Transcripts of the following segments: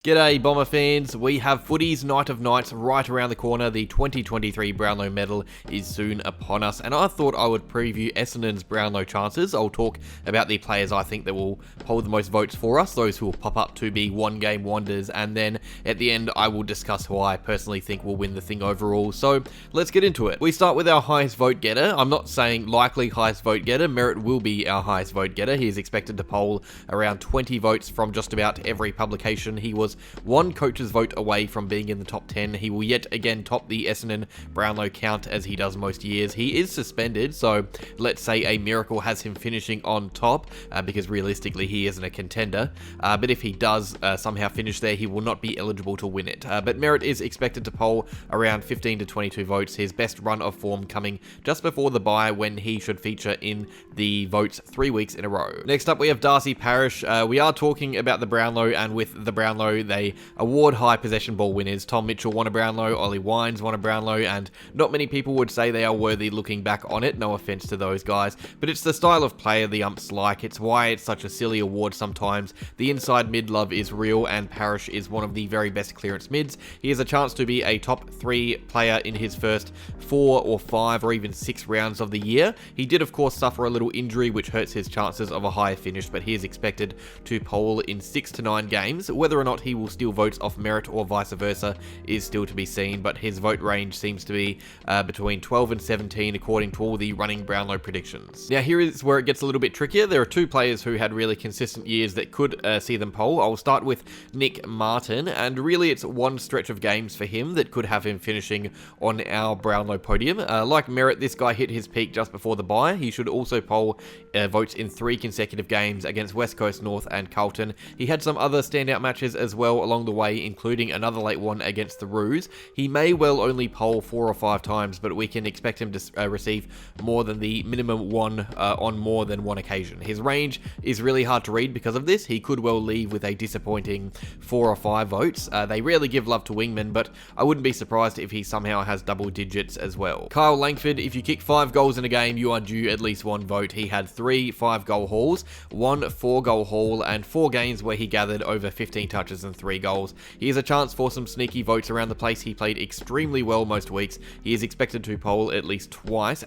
G'day Bomber fans, we have Footy's Night of Nights right around the corner. The 2023 Brownlow medal is soon upon us, and I thought I would preview Essendon's Brownlow chances. I'll talk about the players I think that will hold the most votes for us, those who will pop up to be one-game wonders, and then at the end I will discuss who I personally think will win the thing overall. So let's get into it. We start with our highest vote getter. I'm not saying likely highest vote getter, Merritt will be our highest vote getter. He is expected to poll around 20 votes from just about every publication. He was one coach's vote away from being in the top 10. He will yet again top the Essendon Brownlow count as he does most years. He is suspended, so let's say a miracle has him finishing on top, because realistically he isn't a contender. But if he does somehow finish there, he will not be eligible to win it. But Merritt is expected to poll around 15 to 22 votes, his best run of form coming just before the bye when he should feature in the votes 3 weeks in a row. Next up we have Darcy Parish. We are talking about the Brownlow, and with the Brownlow they award high possession ball winners. Tom Mitchell won a Brownlow, Ollie Wines won a Brownlow, and not many people would say they are worthy looking back on it. No offense to those guys, but it's the style of player the umps like. It's why it's such a silly award sometimes. The inside mid love is real, and Parish is one of the very best clearance mids. He has a chance to be a top 3 player in his first 4 or 5 or even 6 rounds of the year. He did of course suffer a little injury which hurts his chances of a higher finish, but he is expected to poll in 6 to 9 games. Whether or not he will steal votes off Merritt or vice versa is still to be seen, but his vote range seems to be between 12 and 17 according to all the running Brownlow predictions. Now here is where it gets a little bit trickier. There are 2 players who had really consistent years that could see them poll. I'll start with Nick Martin, and really it's one stretch of games for him that could have him finishing on our Brownlow podium. Like Merritt, this guy hit his peak just before the bye. He should also poll votes in 3 consecutive games against West Coast North and Carlton. He had some other standout matches as well along the way, including another late one against the Roos. He may well only poll 4 or 5 times, but we can expect him to receive more than the minimum one on more than one occasion. His range is really hard to read because of this. He could well leave with a disappointing 4 or 5 votes. They rarely give love to wingmen, but I wouldn't be surprised if he somehow has double digits as well. Kyle Langford, if you kick 5 goals in a game, you are due at least 1 vote. He had 3 5-goal hauls, 1 4-goal haul, and 4 games where he gathered over 15 touches and 3 goals. He has a chance for some sneaky votes around the place. He played extremely well most weeks. He is expected to poll at least twice.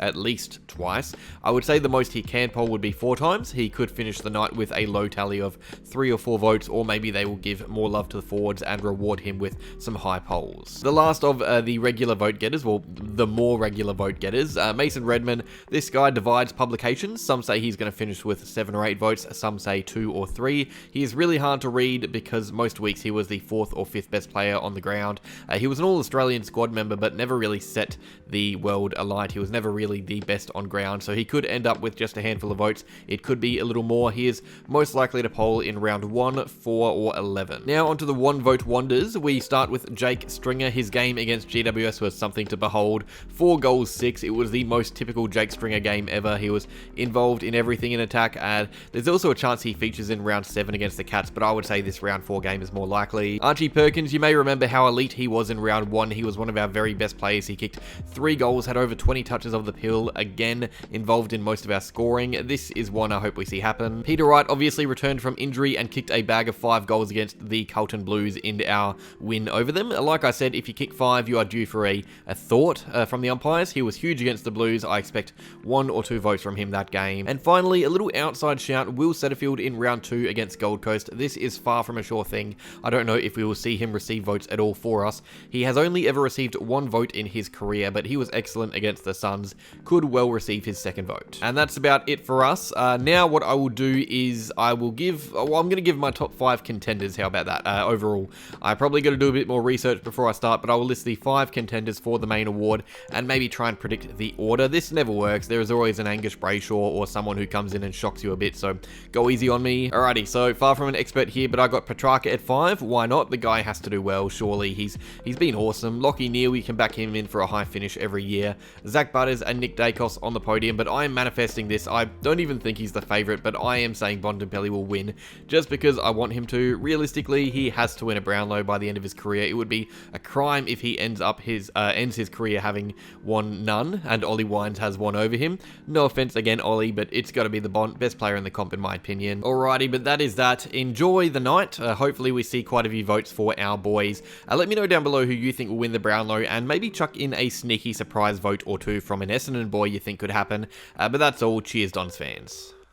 I would say the most he can poll would be 4 times. He could finish the night with a low tally of 3 or 4 votes, or maybe they will give more love to the forwards and reward him with some high polls. The last of the regular vote getters, well, the more regular vote getters, Mason Redman. This guy divides publications. Some say he's going to finish with 7 or 8 votes. Some say 2 or 3. He is really hard to read because most weeks he was the 4th or 5th best player on the ground. He was an All-Australian squad member, but never really set the world alight. He was never really the best on ground, so he could end up with just a handful of votes. It could be a little more. He is most likely to poll in round 1, 4, or 11. Now onto the 1 vote wonders. We start with Jake Stringer. His game against GWS was something to behold. 4 goals, 6. It was the most typical Jake Stringer game ever. He was involved in everything in attack, and there's also a chance he features in round 7 against the Cats, but I would say this round 4 game is more likely. Archie Perkins, you may remember how elite he was in round 1. He was one of our very best players. He kicked 3 goals, had over 20 touches of the pill, again involved in most of our scoring. This is one I hope we see happen. Peter Wright obviously returned from injury and kicked a bag of 5 goals against the Carlton Blues in our win over them. Like I said, if you kick 5, you are due for a thought from the umpires. He was huge against the Blues. I expect 1 or 2 votes from him that game. And finally, a little outside shout, Will Setterfield in round 2 against Gold Coast. This is far from a sure thing. I don't know if we will see him receive votes at all for us. He has only ever received 1 vote in his career, but he was excellent against the Suns. Could well receive his 2nd vote. And that's about it for us. Now what I will do is I'm going to give my top 5 contenders. How about that? Overall, I probably got to do a bit more research before I start, but I will list the 5 contenders for the main award and maybe try and predict the order. This never works. There is always an Angus Brayshaw or someone who comes in and shocks you a bit, so go easy on me. Alrighty, so far from an expert here, but I got Petrarca at 5. Why not? The guy has to do well, surely. He's been awesome. Lockie Neal, you can back him in for a high finish every year. Zach Butters and Nick Dacos on the podium, but I am manifesting this. I don't even think he's the favourite, but I am saying Bontempelli will win just because I want him to. Realistically, he has to win a Brownlow by the end of his career. It would be a crime if he ends his career having won none, and Ollie Wines has one over him. No offense again, Ollie, but it's got to be the best player in the comp in my opinion. Alrighty, but that is that. Enjoy the night. Hopefully we we see quite a few votes for our boys. Let me know down below who you think will win the Brownlow, and maybe chuck in a sneaky surprise vote or two from an Essendon boy you think could happen. But that's all. Cheers, Dons fans.